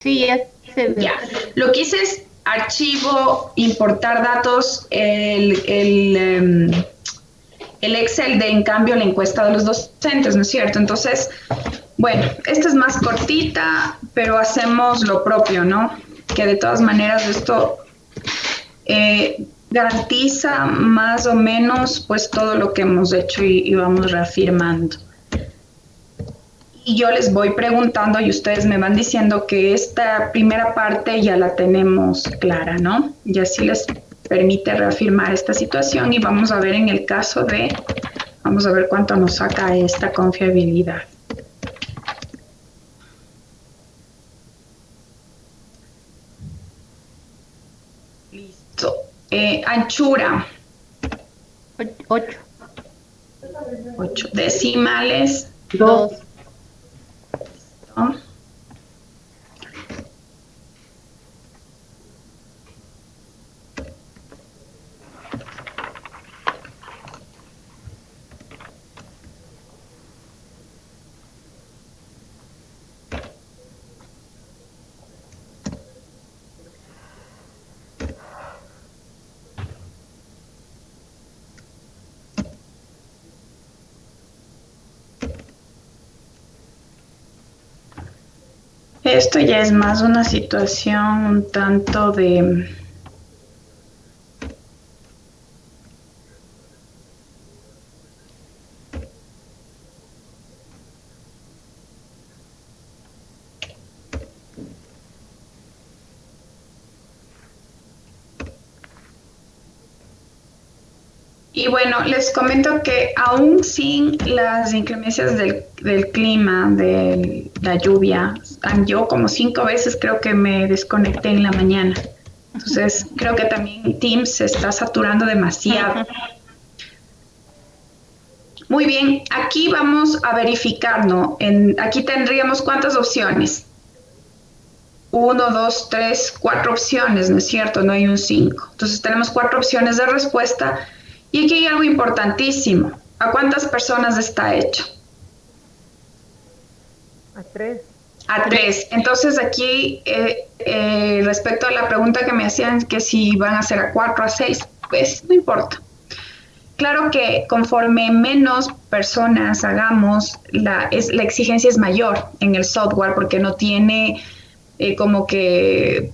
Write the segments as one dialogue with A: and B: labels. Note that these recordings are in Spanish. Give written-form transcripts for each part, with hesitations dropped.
A: Sí, ya se
B: Ya,
A: ve.
B: lo que hice es archivo, importar datos, el Excel de, en cambio, la encuesta de los docentes, ¿no es cierto? Entonces, bueno, esta es más cortita, pero hacemos lo propio, ¿no? Que de todas maneras esto garantiza más o menos pues todo lo que hemos hecho y vamos reafirmando. Y yo les voy preguntando y ustedes me van diciendo que esta primera parte ya la tenemos clara, ¿no? Y así les permite reafirmar esta situación y vamos a ver en el caso de, vamos a ver cuánto nos saca esta confiabilidad. Listo. Anchura,
A: 8,
B: 8 decimales,
A: 2,
B: ¿no? Esto ya es más una situación un tanto de... Y bueno, les comento que aún sin las inclemencias del clima, de la lluvia, yo como 5 veces creo que me desconecté en la mañana. Entonces creo que también Teams se está saturando demasiado. Muy bien, aquí vamos a verificar, ¿no? Aquí tendríamos cuántas opciones. 1, 2, 3, 4 opciones, ¿no es cierto? No hay un 5. Entonces tenemos 4 opciones de respuesta y aquí hay algo importantísimo. ¿A cuántas personas está hecho?
C: A 3.
B: A 3. Entonces aquí, respecto a la pregunta que me hacían, que si van a ser a 4, a 6, pues no importa. Claro que conforme menos personas hagamos, la exigencia es mayor en el software porque no tiene como que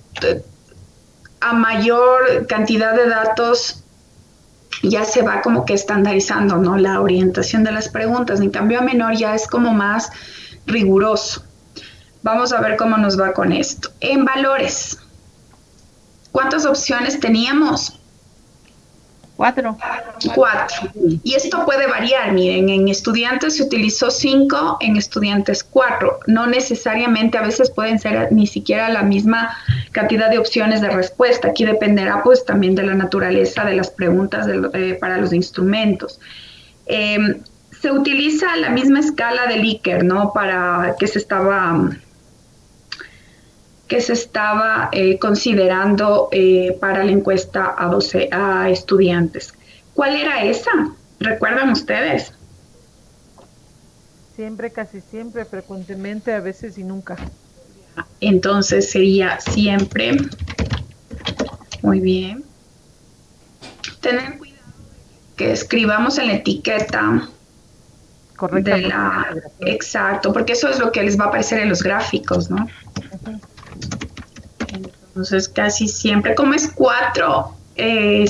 B: a mayor cantidad de datos ya se va como que estandarizando, ¿no? La orientación de las preguntas. En cambio, a menor ya es como más riguroso. Vamos a ver cómo nos va con esto. En valores, ¿cuántas opciones teníamos?
A: 4.
B: 4. Y esto puede variar, miren, en estudiantes se utilizó 5, en estudiantes 4. No necesariamente, a veces pueden ser ni siquiera la misma cantidad de opciones de respuesta. Aquí dependerá pues también de la naturaleza de las preguntas para los instrumentos. Se utiliza la misma escala de Likert, ¿no? Para que se estaba considerando para la encuesta a estudiantes. ¿Cuál era esa? ¿Recuerdan ustedes?
C: Siempre, casi siempre, frecuentemente, a veces y nunca.
B: Entonces sería siempre. Muy bien. Tener cuidado que escribamos en la etiqueta de
C: Correctamente.
B: la... Exacto, porque eso es lo que les va a aparecer en los gráficos, ¿no?
C: Ujú.
B: Entonces casi siempre, como es 4,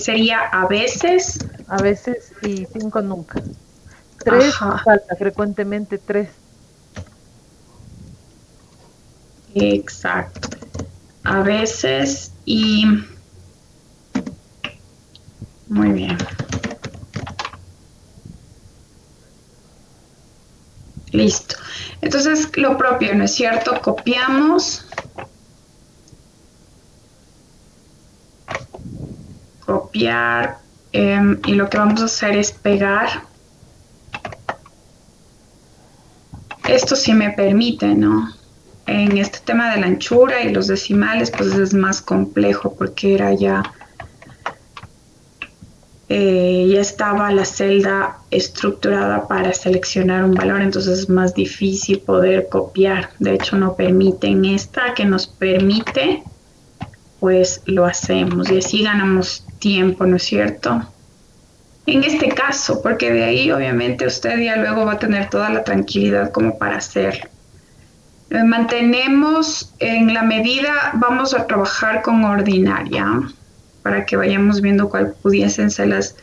B: sería a veces.
C: A veces y 5 nunca. 3
B: Ajá,
C: falta, frecuentemente 3.
B: exacto. A veces y... Muy bien. Listo. Entonces, lo propio, ¿no es cierto? Copiamos. Copiar. Y lo que vamos a hacer es pegar. Esto sí me permite, ¿no? En este tema de la anchura y los decimales, pues es más complejo porque era ya ya estaba la celda estructurada para seleccionar un valor, entonces es más difícil poder copiar. De hecho, no permiten esta que nos permite, pues lo hacemos y así ganamos tiempo, ¿no es cierto? En este caso, porque de ahí obviamente usted ya luego va a tener toda la tranquilidad como para hacerlo. Mantenemos en la medida, vamos a trabajar con ordinaria para que vayamos viendo cuál pudiesen ser las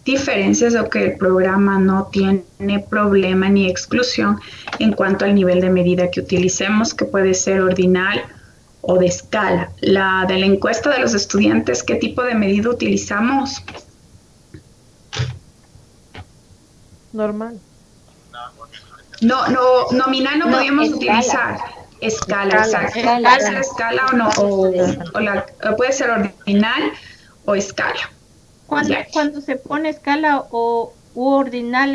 B: diferencias o que el programa no tiene problema ni exclusión en cuanto al nivel de medida que utilicemos, que puede ser ordinal o de escala. La de la encuesta de los estudiantes, ¿qué tipo de medida utilizamos?
C: Normal.
B: No, nominal no podíamos utilizar. Escala, exacto. ¿Puede ser escala o no? Puede ser ordinal o escala.
A: Cuando se pone escala u ordinal,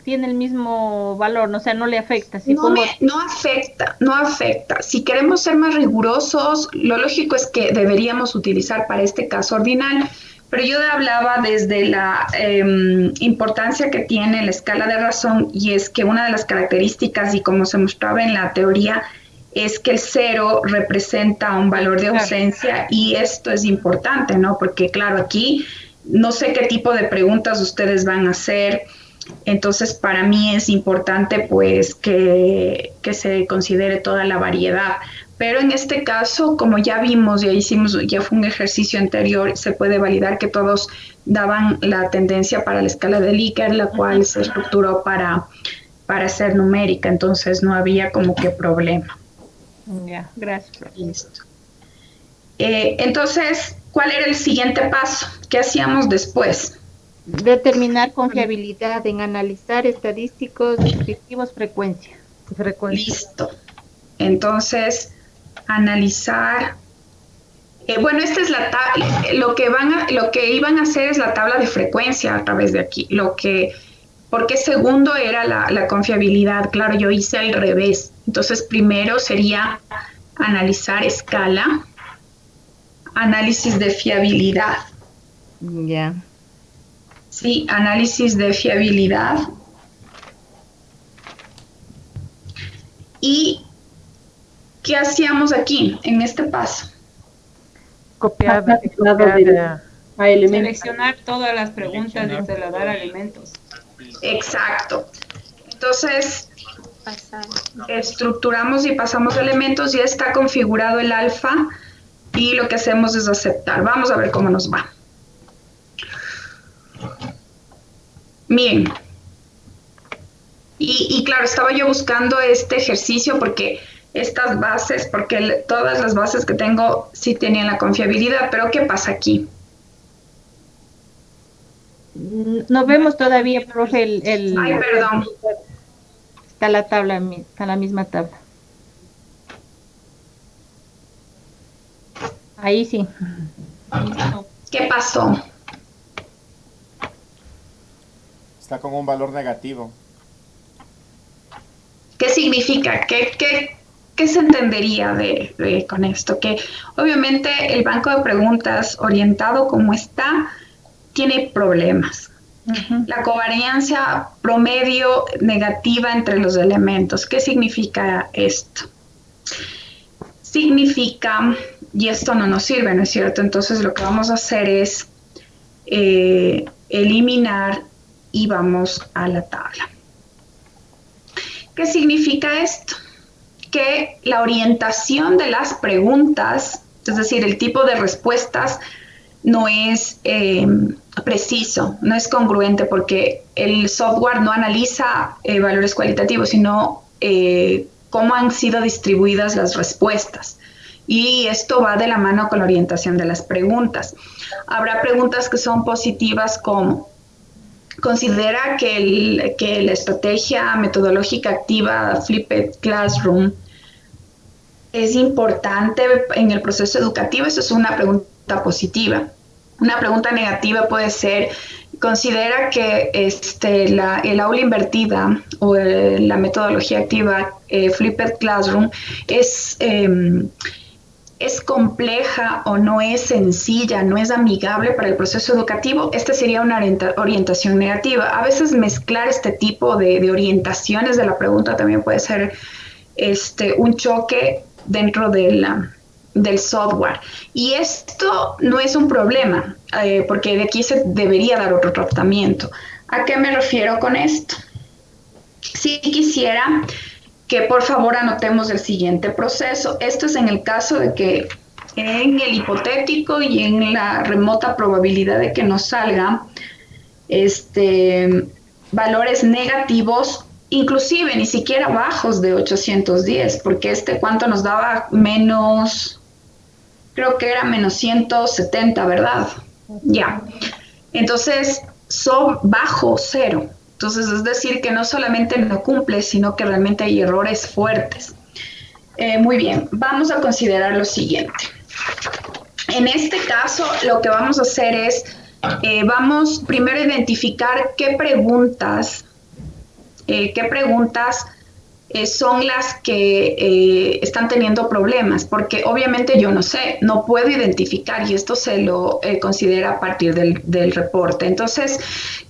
A: tiene el mismo valor, ¿no? O sea, no le afecta. Si
B: No afecta. Si queremos ser más rigurosos, lo lógico es que deberíamos utilizar para este caso ordinal, pero yo hablaba desde la importancia que tiene la escala de razón, y es que una de las características, y como se mostraba en la teoría, es que el 0 representa un valor de ausencia, y esto es importante, ¿no? Porque claro, aquí no sé qué tipo de preguntas ustedes van a hacer, entonces para mí es importante pues que se considere toda la variedad. Pero en este caso, como ya vimos, ya fue un ejercicio anterior, se puede validar que todos daban la tendencia para la escala de Likert, la cual se estructuró para ser numérica, entonces no había como que problema.
A: Ya, gracias.
B: Listo. Entonces, ¿cuál era el siguiente paso? ¿Qué hacíamos después?
A: Determinar confiabilidad en analizar estadísticos, descriptivos, frecuencia.
B: Listo. Entonces, analizar. Bueno, esta es la tabla. Lo que iban a hacer es la tabla de frecuencia a través de aquí. Porque segundo era la confiabilidad. Claro, yo hice al revés. Entonces, primero sería analizar escala, análisis de fiabilidad.
A: Ya.
B: Sí, análisis de fiabilidad. ¿Y qué hacíamos aquí, en este paso?
C: Copiar
D: a elementos.
E: Seleccionar todas las preguntas y trasladar a elementos.
B: Exacto. Entonces, estructuramos y pasamos elementos, ya está configurado el alfa y lo que hacemos es aceptar. Vamos a ver cómo nos va. Miren. Y claro, estaba yo buscando este ejercicio porque estas bases, porque todas las bases que tengo sí tenían la confiabilidad, pero ¿qué pasa aquí?
A: No vemos todavía, profe,
B: Ay, perdón.
A: Está la tabla, está la misma tabla. Ahí sí.
B: ¿Qué pasó?
F: Está con un valor negativo.
B: ¿Qué significa? ¿Qué se entendería con esto? Que obviamente el banco de preguntas orientado como está tiene problemas. La covariancia promedio negativa entre los elementos. ¿Qué significa esto? Significa, y esto no nos sirve, ¿no es cierto? Entonces lo que vamos a hacer es eliminar y vamos a la tabla. ¿Qué significa esto? Que la orientación de las preguntas, es decir, el tipo de respuestas, no es preciso, no es congruente, porque el software no analiza valores cualitativos, sino cómo han sido distribuidas las respuestas. Y esto va de la mano con la orientación de las preguntas. Habrá preguntas que son positivas como: considera que la estrategia metodológica activa Flipped Classroom es importante en el proceso educativo. Eso es una pregunta positiva. Una pregunta negativa puede ser: considera que el aula invertida o la metodología activa Flipped Classroom es es compleja o no es sencilla, no es amigable para el proceso educativo, esta sería una orientación negativa. A veces mezclar este tipo de orientaciones de la pregunta también puede ser un choque dentro del software. Y esto no es un problema, porque de aquí se debería dar otro tratamiento. ¿A qué me refiero con esto? Si quisiera que por favor anotemos el siguiente proceso. Esto es en el caso de que en el hipotético y en la remota probabilidad de que nos salgan valores negativos, inclusive ni siquiera bajos de 810, porque ¿cuánto nos daba? Creo que era menos 170, ¿verdad? Ya. Entonces, son bajo cero. Entonces, es decir, que no solamente no cumple, sino que realmente hay errores fuertes. Muy bien, vamos a considerar lo siguiente. En este caso, lo que vamos a hacer es, vamos primero a identificar qué preguntas son las que están teniendo problemas, porque obviamente yo no sé, no puedo identificar y esto se lo considera a partir del reporte. Entonces,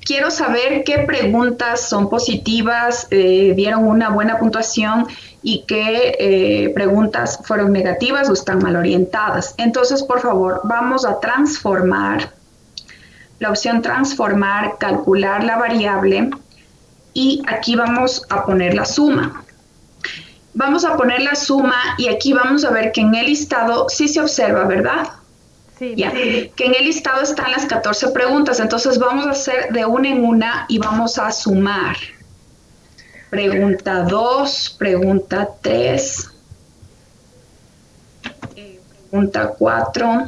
B: quiero saber qué preguntas son positivas, dieron una buena puntuación y qué preguntas fueron negativas o están mal orientadas. Entonces, por favor, vamos a transformar, la opción transformar, calcular la variable y aquí vamos a poner la suma. Vamos a poner la suma y aquí vamos a ver que en el listado sí se observa, ¿verdad?
C: Sí.
B: Ya, que en el listado están las 14 preguntas, entonces vamos a hacer de una en una y vamos a sumar. Pregunta 2, pregunta 3, pregunta 4,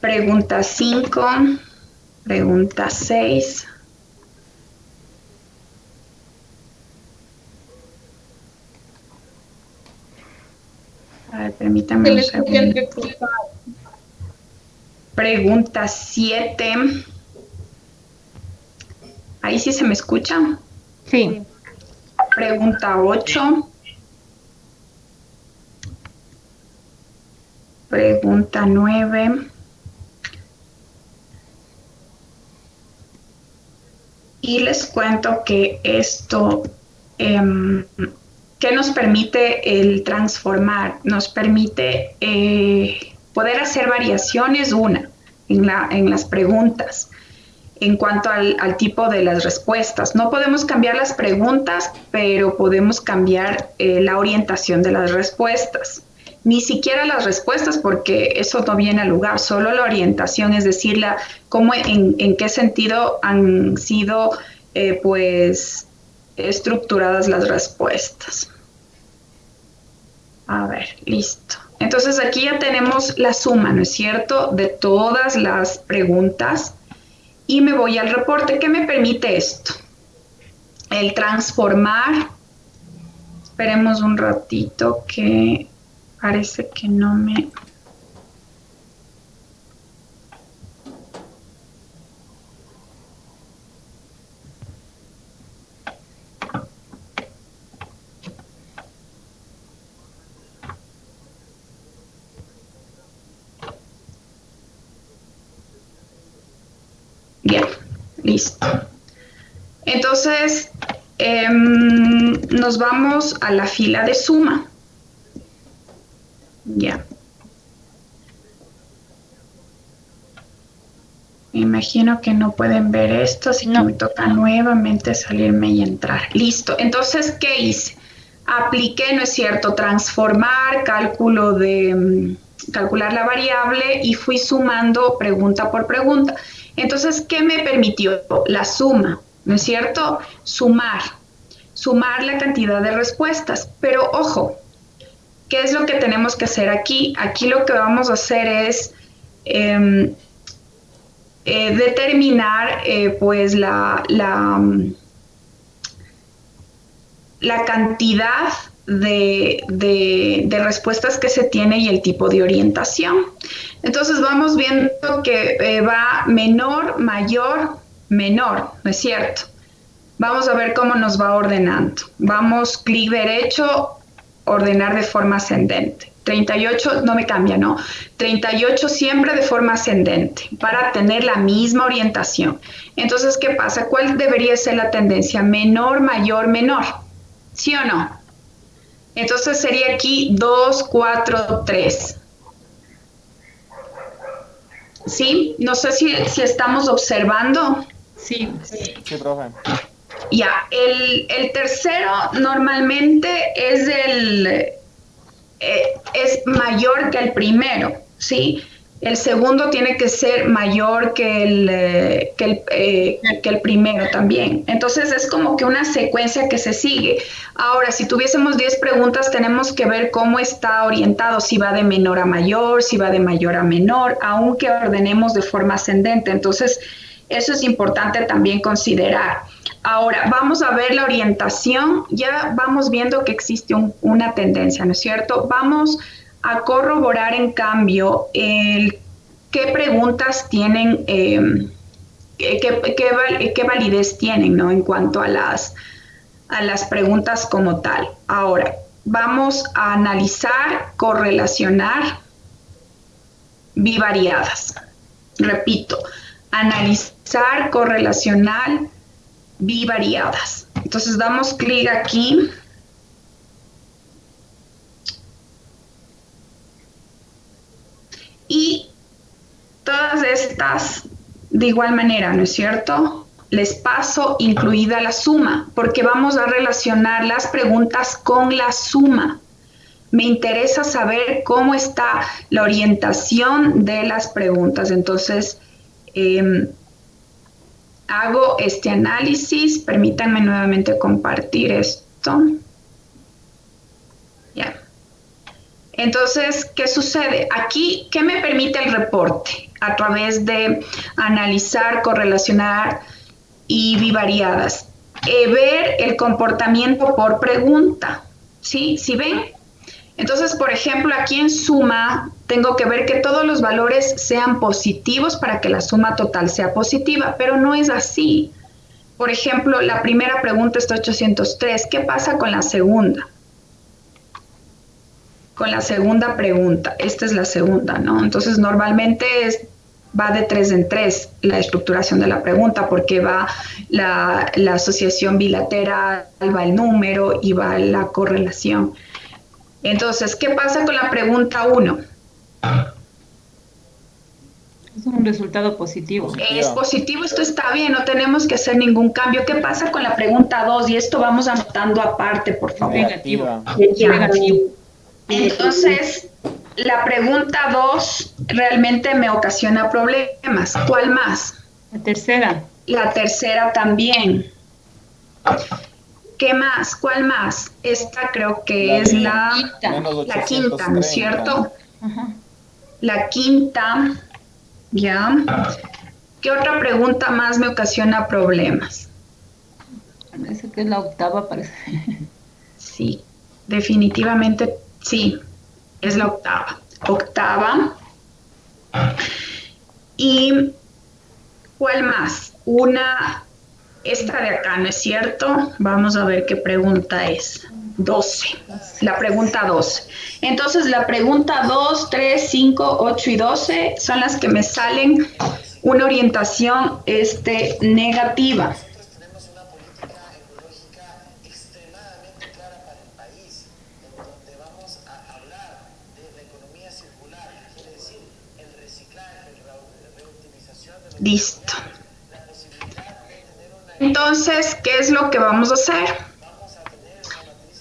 B: pregunta 5, pregunta 6, a ver, permítame un segundo. Pregunta 7. Ahí sí se me escucha.
A: Sí.
B: Pregunta 8. Pregunta 9. Y les cuento que esto, ¿qué nos permite el transformar? Nos permite poder hacer variaciones, en las preguntas. En cuanto al tipo de las respuestas, no podemos cambiar las preguntas, pero podemos cambiar la orientación de las respuestas. Ni siquiera las respuestas, porque eso no viene al lugar, solo la orientación, es decir, en qué sentido han sido estructuradas las respuestas. A ver, listo. Entonces aquí ya tenemos la suma, ¿no es cierto?, de todas las preguntas. Y me voy al reporte. ¿Qué me permite esto? El transformar. Esperemos un ratito que parece que no me... Ya, listo. Entonces, nos vamos a la fila de suma. Ya. Me imagino que no pueden ver esto, así que me toca nuevamente salirme y entrar. Listo. Entonces, ¿qué hice? Apliqué, ¿no es cierto?, transformar, calcular la variable y fui sumando pregunta por pregunta. Entonces, ¿qué me permitió? La suma, ¿no es cierto? Sumar la cantidad de respuestas. Pero, ojo, ¿qué es lo que tenemos que hacer aquí? Aquí lo que vamos a hacer es determinar, la cantidad de respuestas que se tiene y el tipo de orientación. Entonces vamos viendo que va menor, mayor, menor, ¿no es cierto? Vamos a ver cómo nos va ordenando. Vamos clic derecho, ordenar de forma ascendente. 38 no me cambia, ¿no? 38 siempre de forma ascendente para tener la misma orientación. Entonces, ¿qué pasa? ¿Cuál debería ser la tendencia? Menor, mayor, menor. ¿Sí o no? Entonces sería aquí 2, 4, 3. ¿Sí? No sé si estamos observando.
E: Sí.
F: Sí, profe.
B: Ya, el tercero normalmente es mayor que el primero, ¿sí? El segundo tiene que ser mayor que el primero también. Entonces es como que una secuencia que se sigue. Ahora, si tuviésemos 10 preguntas, tenemos que ver cómo está orientado, si va de menor a mayor, si va de mayor a menor, aunque ordenemos de forma ascendente. Entonces, eso es importante también considerar. Ahora, vamos a ver la orientación. Ya vamos viendo que existe una tendencia, ¿no es cierto? Vamos a corroborar, en cambio, qué preguntas tienen, qué validez tienen, ¿no? En cuanto a las preguntas como tal. Ahora, vamos a analizar, correlacionar bivariadas. Repito, analizar, correlacionar bivariadas. Entonces damos clic aquí. Y todas estas, de igual manera, ¿no es cierto? Les paso incluida la suma, porque vamos a relacionar las preguntas con la suma. Me interesa saber cómo está la orientación de las preguntas. Entonces, hago este análisis. Permítanme nuevamente compartir esto. Ya. Entonces, ¿qué sucede? Aquí, ¿qué me permite el reporte? A través de analizar, correlacionar y bivariadas. Ver el comportamiento por pregunta. ¿Sí? ¿Sí ven? Entonces, por ejemplo, aquí en suma, tengo que ver que todos los valores sean positivos para que la suma total sea positiva, pero no es así. Por ejemplo, la primera pregunta está 803. ¿Qué pasa con la segunda? Con la segunda pregunta. Esta es la segunda, ¿no? Entonces, normalmente va de 3 en 3 la estructuración de la pregunta, porque va la asociación bilateral, va el número y va la correlación. Entonces, ¿qué pasa con la pregunta 1?
E: Es un resultado positivo.
B: Es positivo, esto está bien, no tenemos que hacer ningún cambio. ¿Qué pasa con la pregunta 2? Y esto vamos anotando aparte, por favor.
E: Negativo.
B: Ya.
E: Negativo.
B: Entonces, la pregunta 2 realmente me ocasiona problemas. ¿Cuál más?
E: La tercera.
B: La tercera también. ¿Qué más? ¿Cuál más? Esta creo que es la quinta, ¿no es cierto?
E: Ajá.
B: La quinta, ¿ya? ¿Qué otra pregunta más me ocasiona problemas?
E: Parece que es la octava, parece.
B: Sí, definitivamente sí, es la octava. Octava. ¿Y cuál más? Esta de acá, ¿no es cierto? Vamos a ver qué pregunta es. 12. La pregunta 12. Entonces, la pregunta 2, 3, 5, 8 y 12 son las que me salen una orientación negativa. Listo. Entonces, ¿qué es lo que vamos a hacer?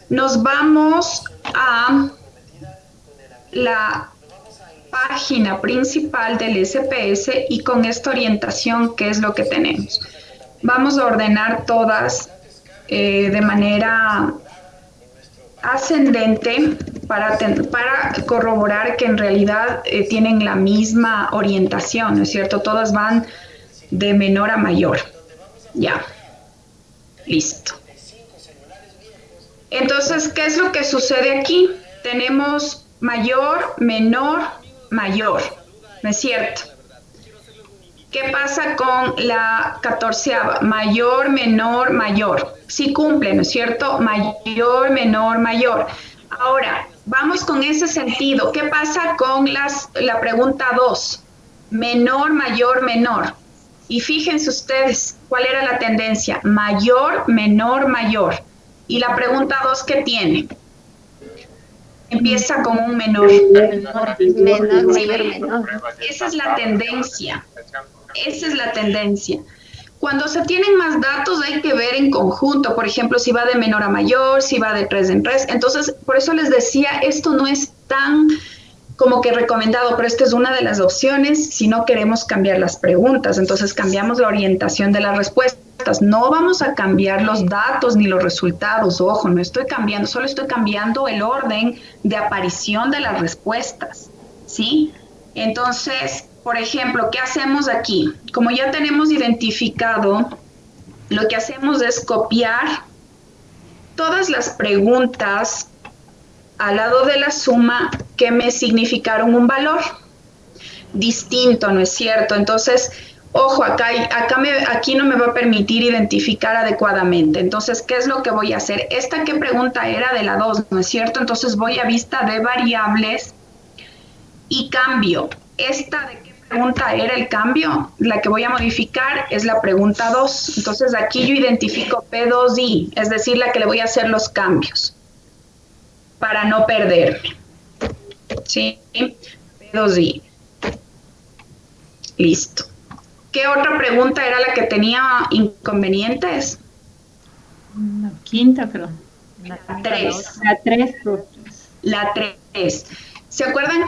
B: Nos vamos a la página principal del SPS y con esta orientación, ¿qué es lo que tenemos? Vamos a ordenar todas de manera ascendente para corroborar que en realidad tienen la misma orientación, ¿no es cierto? Todas van de menor a mayor. Ya, listo. Entonces, ¿qué es lo que sucede aquí? Tenemos mayor, menor, mayor, ¿no es cierto? ¿Qué pasa con la 14ª? Mayor, menor, mayor. Sí cumple, ¿no es cierto? Mayor, menor, mayor. Ahora, vamos con ese sentido. ¿Qué pasa con la pregunta 2? Menor, mayor, menor. Y fíjense ustedes, ¿cuál era la tendencia? Mayor, menor, mayor. Y la pregunta 2, ¿qué tiene? Empieza con un menor.
D: Menor, mayor, menor.
B: Esa es la tendencia. Esa es la tendencia. Cuando se tienen más datos hay que ver en conjunto, por ejemplo, si va de menor a mayor, si va de 3 en 3. Entonces, por eso les decía, esto no es tan como que recomendado, pero esta es una de las opciones si no queremos cambiar las preguntas. Entonces, cambiamos la orientación de las respuestas. No vamos a cambiar los datos ni los resultados. Ojo, no estoy cambiando, solo estoy cambiando el orden de aparición de las respuestas, ¿sí? Entonces, por ejemplo, ¿qué hacemos aquí? Como ya tenemos identificado, lo que hacemos es copiar todas las preguntas al lado de la suma que me significaron un valor distinto, ¿no es cierto? Entonces, ojo, aquí no me va a permitir identificar adecuadamente. Entonces, ¿qué es lo que voy a hacer? ¿Qué pregunta era? De la 2, ¿no es cierto? Entonces voy a vista de variables y cambio. ¿De qué pregunta era el cambio? La que voy a modificar es la pregunta 2. Entonces aquí yo identifico P2I, es decir, la que le voy a hacer los cambios para no perderme. ¿Sí? P2I. Listo. ¿Qué otra pregunta era la que tenía inconvenientes?
E: La quinta, creo.
B: La 3.
D: La 3.
B: La 3. ¿Se acuerdan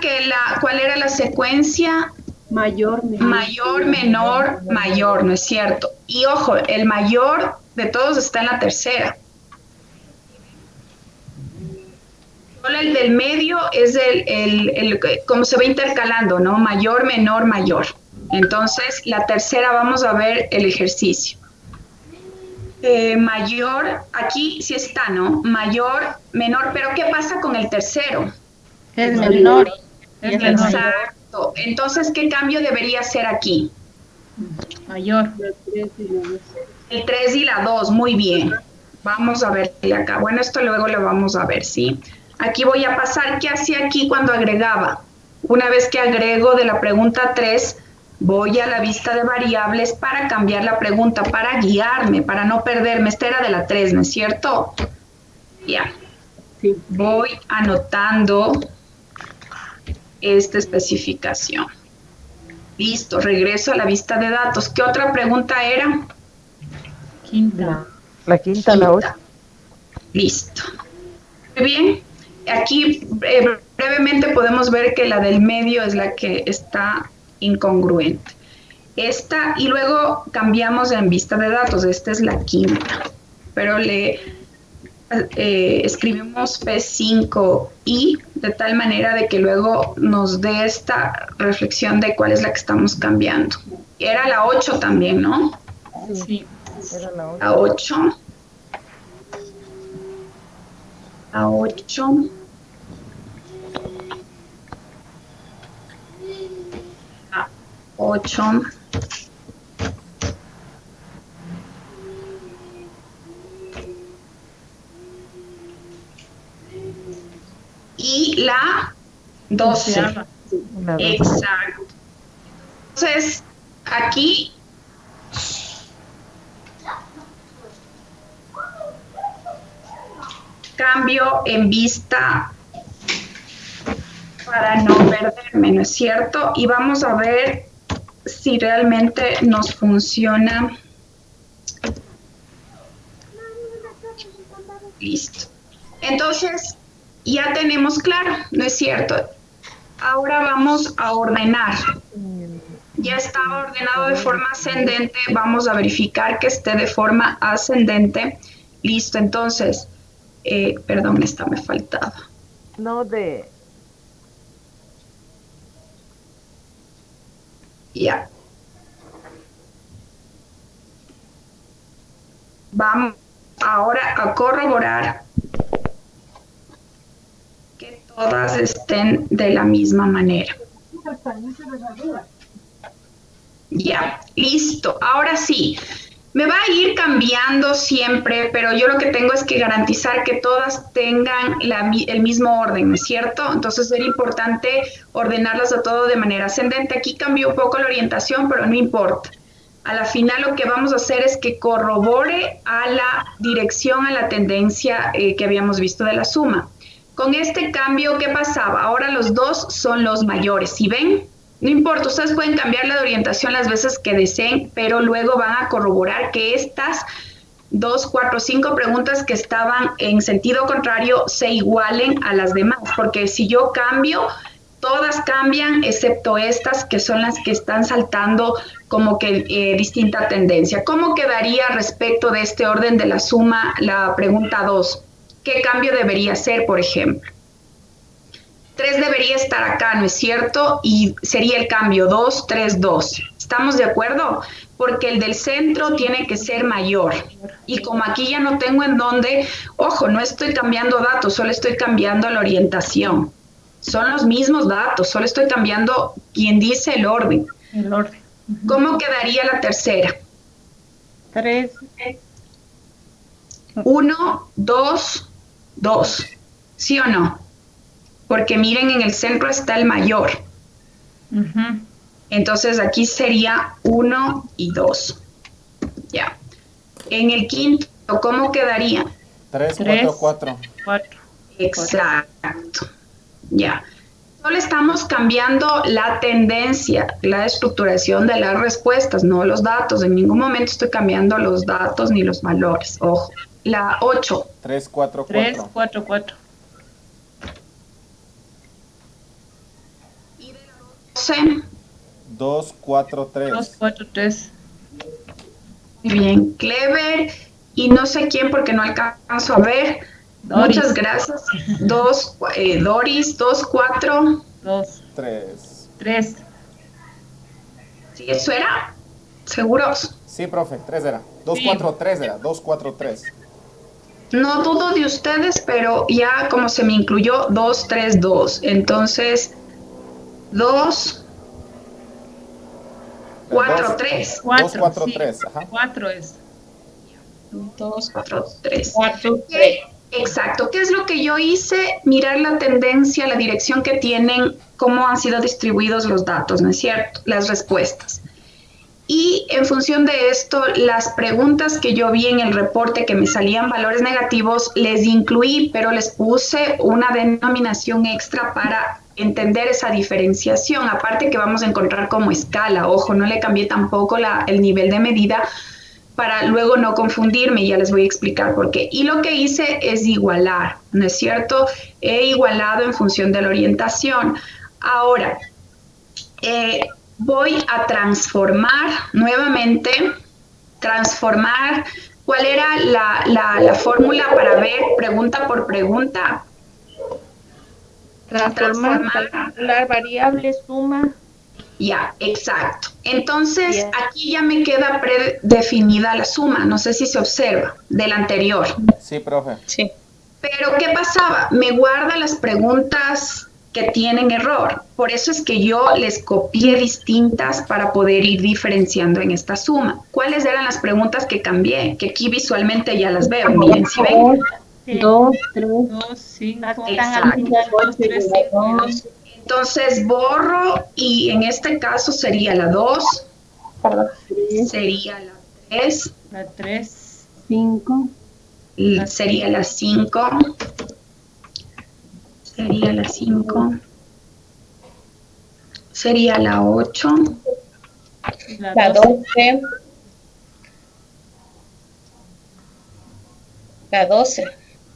B: cuál era la secuencia?
D: Mayor, menor.
B: Mayor, menor, mayor, ¿no es cierto? Y ojo, el mayor de todos está en la tercera. Solo el del medio es como se va intercalando, ¿no? Mayor, menor, mayor. Entonces, la tercera vamos a ver el ejercicio. Mayor, aquí sí está, ¿no? Mayor, menor, pero ¿qué pasa con el tercero?
A: Es menor.
B: Exacto. Entonces, ¿qué cambio debería ser aquí?
E: Mayor.
B: El 3 y la 2, muy bien. Vamos a ver acá. Bueno, esto luego lo vamos a ver, ¿sí? Aquí voy a pasar, ¿qué hacía aquí cuando agregaba? Una vez que agrego de la pregunta 3, voy a la vista de variables para cambiar la pregunta, para guiarme, para no perderme. Esta era de la 3, ¿no es cierto? Ya.
D: Sí.
B: Voy anotando esta especificación. Listo, regreso a la vista de datos. ¿Qué otra pregunta era?
E: Quinta.
C: La quinta, la 8.
B: Listo. Muy bien. Aquí brevemente podemos ver que la del medio es la que está incongruente. Esta, y luego cambiamos en vista de datos. Esta es la quinta. Pero escribimos P5I de tal manera de que luego nos dé esta reflexión de cuál es la que estamos cambiando. Era la 8 también, ¿no?
E: Sí.
C: Era la 8.
B: La 8. La 8. La 8. Y la 12. Exacto. Entonces, aquí cambio en vista para no perderme, ¿no es cierto? Y vamos a ver si realmente nos funciona. Listo. Entonces, ya tenemos claro, ¿no es cierto? Ahora vamos a ordenar. Ya estaba ordenado de forma ascendente, vamos a verificar que esté de forma ascendente. Listo, entonces, perdón, esta me faltaba.
C: No de...
B: Ya. Vamos ahora a corroborar que todas estén de la misma manera. Ya, listo. Ahora sí, Me va a ir cambiando siempre, pero yo lo que tengo es que garantizar que todas tengan el mismo orden, ¿no es cierto? Entonces sería importante ordenarlas a todo de manera ascendente. Aquí cambió un poco la orientación, pero no importa. A la final lo que vamos a hacer es que corrobore a la dirección, a la tendencia que habíamos visto de la suma. Con este cambio, ¿qué pasaba? Ahora los dos son los mayores, ¿sí ven? No importa, ustedes pueden cambiar la orientación las veces que deseen, pero luego van a corroborar que estas 2, 4, 5 preguntas que estaban en sentido contrario se igualen a las demás, porque si yo cambio, todas cambian excepto estas que son las que están saltando como que distinta tendencia. ¿Cómo quedaría respecto de este orden de la suma la pregunta 2? ¿Qué cambio debería ser, por ejemplo? 3 debería estar acá, ¿no es cierto? Y sería el cambio 2, 3, 2. ¿Estamos de acuerdo? Porque el del centro tiene que ser mayor. Y como aquí ya no tengo en dónde, ojo, no estoy cambiando datos, solo estoy cambiando la orientación. Son los mismos datos, solo estoy cambiando quien dice el orden.
E: El orden.
B: ¿Cómo quedaría la tercera?
A: 3.
B: 1, 2, 2. ¿Sí o no? Porque miren, en el centro está el mayor. Entonces aquí sería 1 y 2. Ya. En el quinto, ¿cómo quedaría?
F: 3, 4, 4.
E: 4.
B: Exacto. Ya. Solo estamos cambiando la tendencia, la estructuración de las respuestas, no los datos. En ningún momento estoy cambiando los datos ni los valores. Ojo. La 8.
F: 3, 4, 4.
E: 3, 4, 4.
F: 2, 4, 3.
E: 2, 4, 3.
B: Muy bien, Clever. Y no sé quién porque no alcanzo a ver.
E: Doris.
B: Muchas gracias. Doris, 2, 4.
E: 2.
F: 3.
E: 3.
B: ¿Sí, eso era? ¿Seguros?
F: Sí, profe, 3 era. 2,
E: Sí.
F: 4, 3 era. 2, 4, 3.
B: No dudo de ustedes, pero ya como se me incluyó 2, 3, 2. Entonces, 2, 4, 3.
F: 2, 4, 3. Ajá.
E: 4 es.
B: 2, 4, 3.
E: 4, 3.
B: Exacto. ¿Qué es lo que yo hice? Mirar la tendencia, la dirección que tienen, cómo han sido distribuidos los datos, ¿no es cierto? Las respuestas. Y en función de esto, las preguntas que yo vi en el reporte que me salían valores negativos, les incluí, pero les puse una denominación extra para entender esa diferenciación. Aparte que vamos a encontrar como escala, ojo, no le cambié tampoco el nivel de medida para luego no confundirme, ya les voy a explicar por qué. Y lo que hice es igualar, ¿no es cierto? He igualado en función de la orientación. Ahora, voy a transformar nuevamente, ¿cuál era la fórmula para ver pregunta por pregunta?
A: Transformar, calcular variable, suma.
B: Ya, exacto. Entonces, aquí ya me queda predefinida la suma, no sé si se observa, del anterior.
F: Sí, profe.
A: Sí.
B: Pero, ¿qué pasaba? Me guarda las preguntas que tienen error. Por eso es que yo les copié distintas para poder ir diferenciando en esta suma. ¿Cuáles eran las preguntas que cambié? Que aquí visualmente ya las veo. Miren, si ven.
D: 2, 3,
E: 2, 5,
B: Exacto.
E: 2, 3, 5 y 2.
B: Entonces borro y en este caso sería la 2, sería la 3,
E: La 3.
D: 5,
B: sería la 5, sería la 5, sería la 8,
E: La 12.
A: La 12.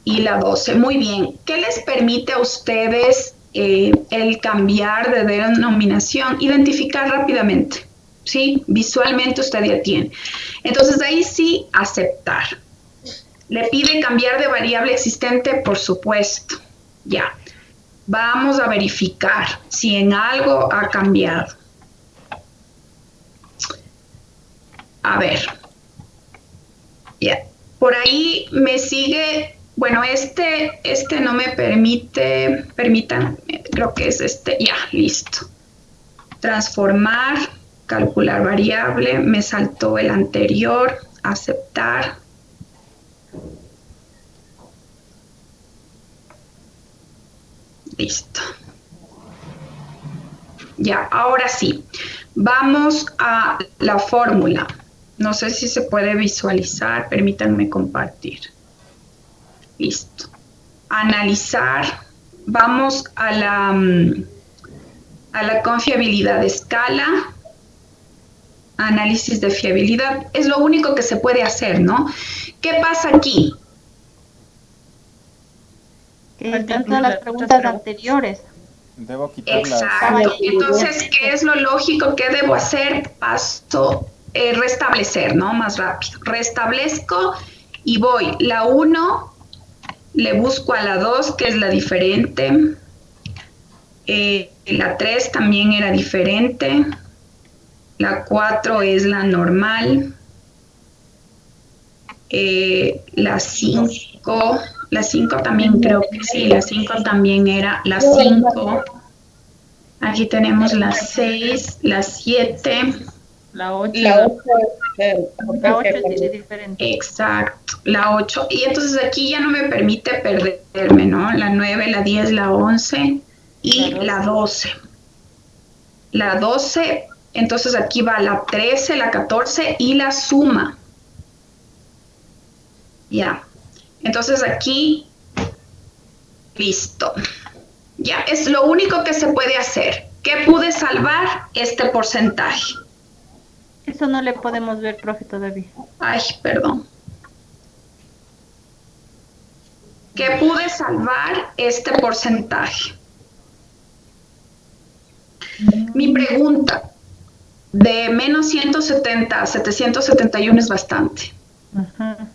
B: y la 12. Muy bien. ¿Qué les permite a ustedes el cambiar de denominación? Identificar rápidamente. ¿Sí? Visualmente usted ya tiene. Entonces ahí sí, aceptar. ¿Le pide cambiar de variable existente? Por supuesto. Ya. Vamos a verificar si en algo ha cambiado. A ver. Ya. Por ahí me sigue. Bueno, este no me permite. Permítanme, creo que es este. Ya, listo. Transformar, calcular variable. Me saltó el anterior. aceptar. Listo. Ya, ahora sí. Vamos a la fórmula. No sé si se puede visualizar. Permítanme compartir. Listo. Analizar. Vamos a la confiabilidad de escala. Análisis de fiabilidad. Es lo único que se puede hacer, ¿no? ¿Qué pasa aquí?
A: Que están todas las preguntas anteriores.
F: Debo quitar las...
B: Exacto. Entonces, ¿qué es lo lógico que debo hacer? Paso, restablecer, ¿no? Más rápido. Restablezco y voy. La 1, le busco a la 2, que es la diferente. La 3 también era diferente. La 4 es la normal. La 5... La 5 también creo que sí, la 5 también era la 5. Aquí tenemos la 6, la 7.
E: La 8.
A: La 8 es diferente.
B: Exacto, la 8. Y entonces aquí ya no me permite perderme, ¿no? La 9, la 10, la 11 y la 12. La 12, entonces aquí va la 13, la 14 y la suma. Ya. Entonces aquí, listo. Ya, es lo único que se puede hacer. ¿Qué pude salvar? Este porcentaje.
A: Eso no le podemos ver, profe, todavía.
B: Ay, perdón. ¿Qué pude salvar? Este porcentaje. Mi pregunta, de menos 170 a 771 es bastante.
A: Ajá.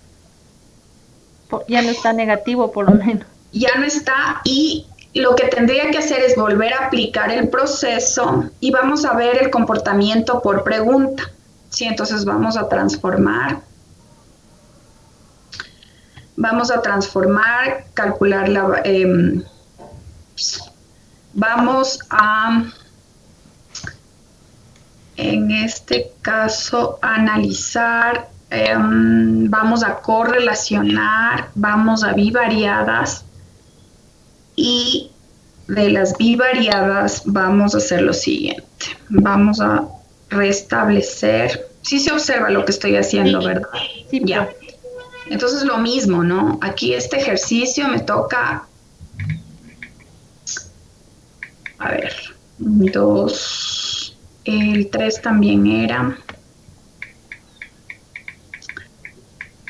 A: Ya no está negativo, por lo menos.
B: Ya no está, y lo que tendría que hacer es volver a aplicar el proceso y vamos a ver el comportamiento por pregunta. Sí, entonces vamos a transformar. Vamos a transformar, calcular la... vamos a, en este caso, analizar... vamos a correlacionar, vamos a bivariadas y de las bivariadas vamos a hacer lo siguiente. Vamos a restablecer. Sí se observa lo que estoy haciendo,
A: Sí.
B: ¿verdad?
A: Sí,
B: Ya.
A: profe.
B: Entonces lo mismo, ¿no? Aquí este ejercicio me toca... A ver, 2, el 3 también era...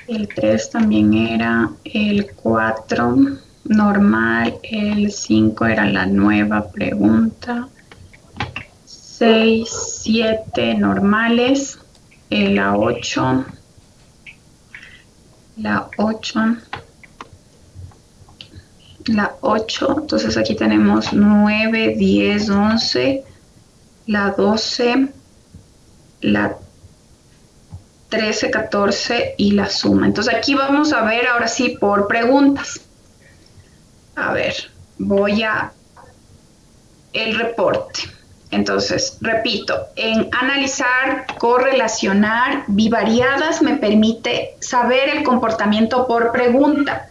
B: El 3 también era, el 4 normal, el 5 era la nueva pregunta, 6, 7 normales, la 8, la 8, entonces aquí tenemos 9, 10, 11, la 12, la 13, 14 y la suma. Entonces aquí vamos a ver ahora sí por preguntas. A ver, voy a el reporte. Entonces, repito, en analizar, correlacionar, bivariadas me permite saber el comportamiento por pregunta.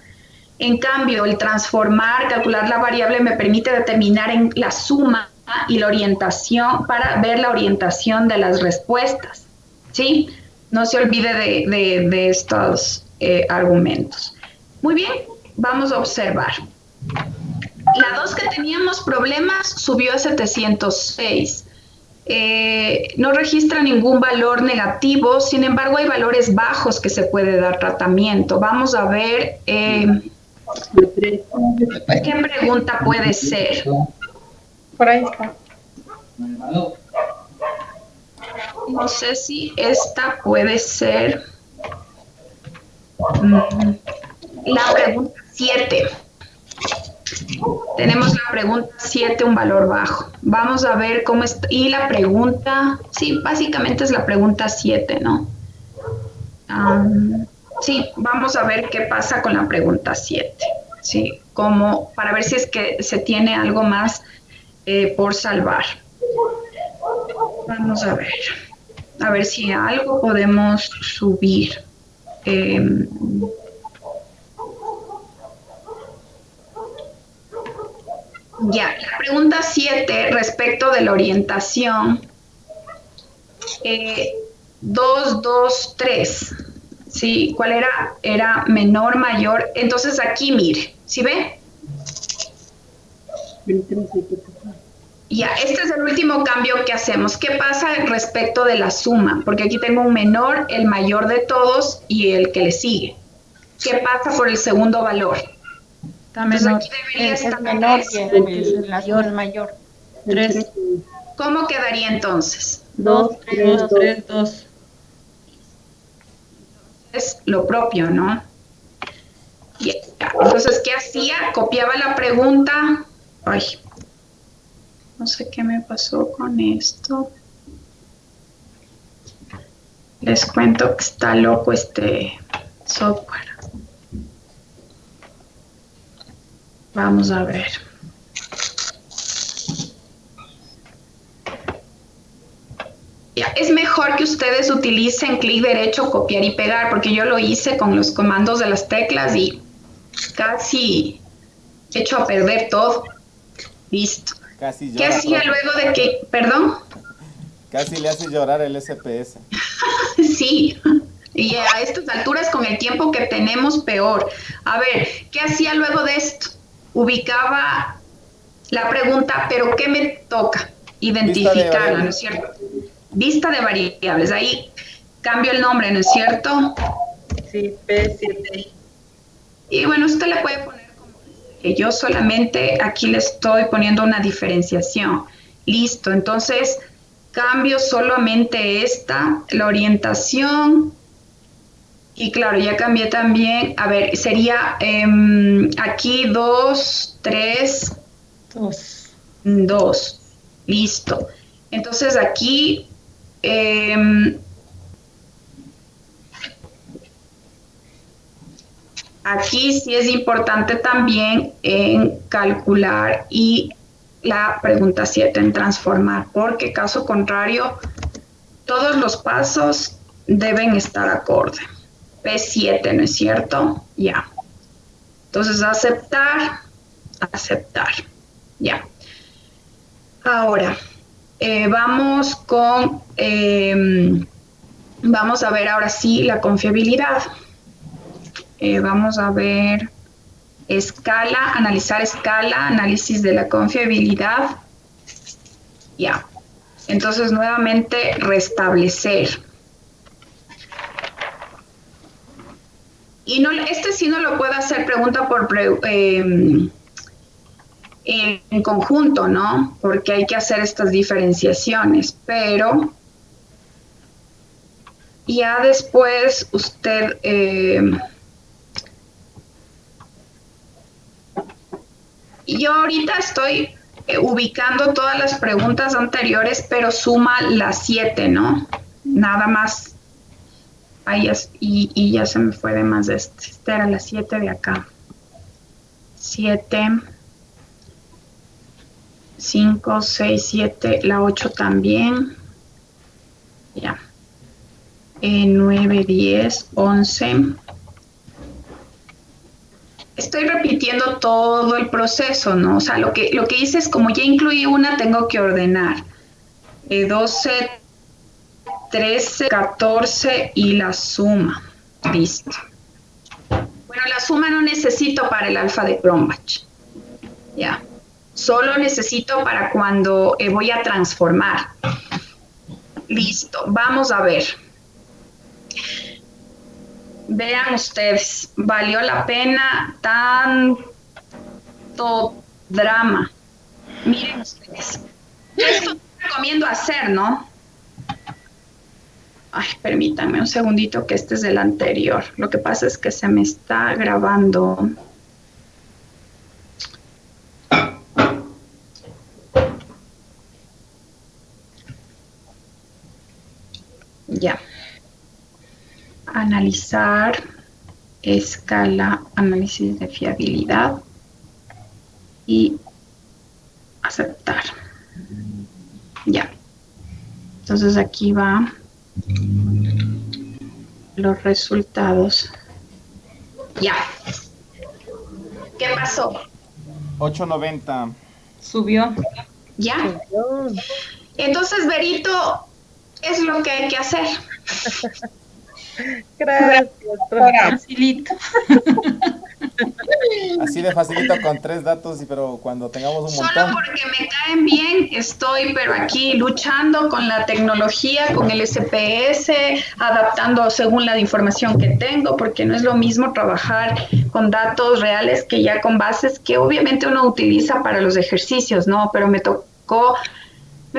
B: En cambio, el transformar, calcular la variable me permite determinar en la suma y la orientación para ver la orientación de las respuestas. ¿Sí? No se olvide de estos argumentos. Muy bien, vamos a observar. La 2 que teníamos problemas subió a 706. No registra ningún valor negativo, sin embargo hay valores bajos que se puede dar tratamiento. Vamos a ver qué pregunta puede ser.
E: Por ahí está.
B: No sé si esta puede ser la pregunta 7. Tenemos la pregunta 7, un valor bajo. Vamos a ver cómo está. Y la pregunta, sí, básicamente es la pregunta 7, ¿no? Sí, vamos a ver qué pasa con la pregunta 7. Sí, como para ver si es que se tiene algo más por salvar. Vamos a ver si algo podemos subir. Ya, la pregunta 7 respecto de la orientación. 2, 2, 3. ¿Sí? ¿Cuál era? Era menor, mayor. Entonces aquí, mire, ¿sí ve? Ya, este es el último cambio que hacemos. ¿Qué pasa respecto de la suma? Porque aquí tengo un menor, el mayor de todos y el que le sigue. ¿Qué pasa por el segundo valor? Entonces aquí debería
A: Es
B: estar
A: menor
B: tres.
A: y la suma es mayor.
E: 3,
B: ¿Cómo quedaría entonces?
A: 2, 3,
E: 2,
A: 2.
E: 3, 2.
B: Es lo propio, ¿no? Ya. Entonces, ¿qué hacía? Copiaba la pregunta. Ay, no sé qué me pasó con esto. Les cuento que está loco este software. Vamos a ver. Ya, es mejor que ustedes utilicen clic derecho, copiar y pegar, porque yo lo hice con los comandos de las teclas y casi hecho a perder todo. Listo.
F: Casi
B: ¿Qué
F: llora,
B: hacía
F: profe.
B: luego de que, perdón?
F: Casi le hace llorar el SPS.
B: Sí, y a estas alturas con el tiempo que tenemos peor. A ver, ¿qué hacía luego de esto? Ubicaba la pregunta, pero ¿qué me toca? Identificarla, ¿no es cierto? Vista de variables, ahí cambio el nombre, ¿no es cierto?
E: Sí, P7.
B: Y bueno, usted le puede poner como que yo solamente aquí le estoy poniendo una diferenciación. Listo, entonces cambio solamente esta, la orientación. Y claro, ya cambié también, a ver, sería aquí 2, 3,
E: 2.
B: 2. Listo. Entonces aquí aquí sí es importante también en calcular y la pregunta 7 en transformar, porque caso contrario, todos los pasos deben estar acorde. P7, ¿no es cierto? Ya. Entonces, aceptar, aceptar. Ya. Ahora, vamos con, vamos a ver ahora sí la confiabilidad. Vamos a ver escala, analizar escala, análisis de la confiabilidad. Ya. Entonces, nuevamente, restablecer. Y no, este sí no lo puede hacer pregunta por en conjunto, ¿no? Porque hay que hacer estas diferenciaciones, pero ya después usted yo ahorita estoy ubicando todas las preguntas anteriores, pero suma las 7, ¿no? Nada más. Ahí y ya se me fue de más de este. Esta era la 7 de acá. 7, 5, 6, 7, la 8 también. Ya. 9, 10, 11. Estoy repitiendo todo el proceso, ¿no? O sea, lo que hice es como ya incluí una, tengo que ordenar. 12, 13, 14 y la suma. Listo. Bueno, la suma no necesito para el alfa de Cronbach. Ya. Solo necesito para cuando voy a transformar. Listo. Vamos a ver. Vean ustedes. Valió la pena tanto drama. Miren ustedes. Esto te recomiendo hacer, ¿no? Ay, permítanme un segundito que este es el anterior. Lo que pasa es que se me está grabando. Ya. Analizar, escala, análisis de fiabilidad y aceptar. Ya. Entonces aquí va. los resultados. Ya. ¿Qué pasó?
F: 890.
E: Subió.
B: ¿Ya? Entonces, Berito, es lo que hay que hacer.
C: Gracias, profe.
E: Facilito.
F: Así de facilito con 3 datos, pero cuando tengamos un
B: Solo
F: montón.
B: porque me caen bien, estoy pero aquí luchando con la tecnología, con el SPS, adaptando según la información que tengo, porque no es lo mismo trabajar con datos reales que ya con bases que obviamente uno utiliza para los ejercicios, ¿no? Pero me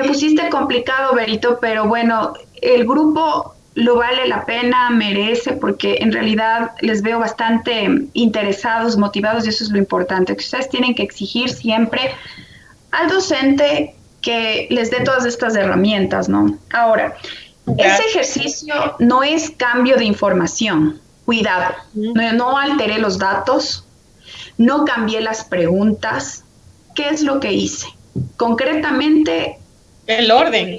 B: pusiste complicado, Berito, pero bueno, el grupo lo vale la pena, merece, porque en realidad les veo bastante interesados, motivados, y eso es lo importante, que ustedes tienen que exigir siempre al docente que les dé todas estas herramientas, ¿no? Ahora, ese ejercicio no es cambio de información, cuidado, no alteré los datos, no cambié las preguntas, ¿qué es lo que hice? Concretamente,
E: El orden.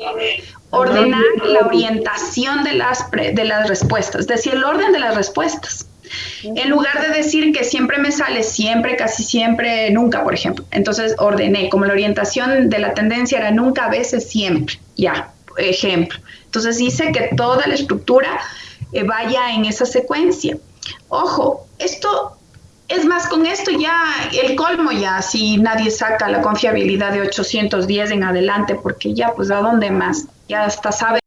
B: ordenar la orientación de las respuestas, es decir, el orden de las respuestas. En lugar de decir que siempre me sale, siempre, casi siempre, nunca, por ejemplo. Entonces ordené, como la orientación de la tendencia era nunca, a veces, siempre. Ya, ejemplo. Entonces hice que toda la estructura vaya en esa secuencia. Ojo, esto es más, con esto ya el colmo ya, si nadie saca la confiabilidad de 810 en adelante, porque ya, pues, ¿a dónde más? Ya hasta sabe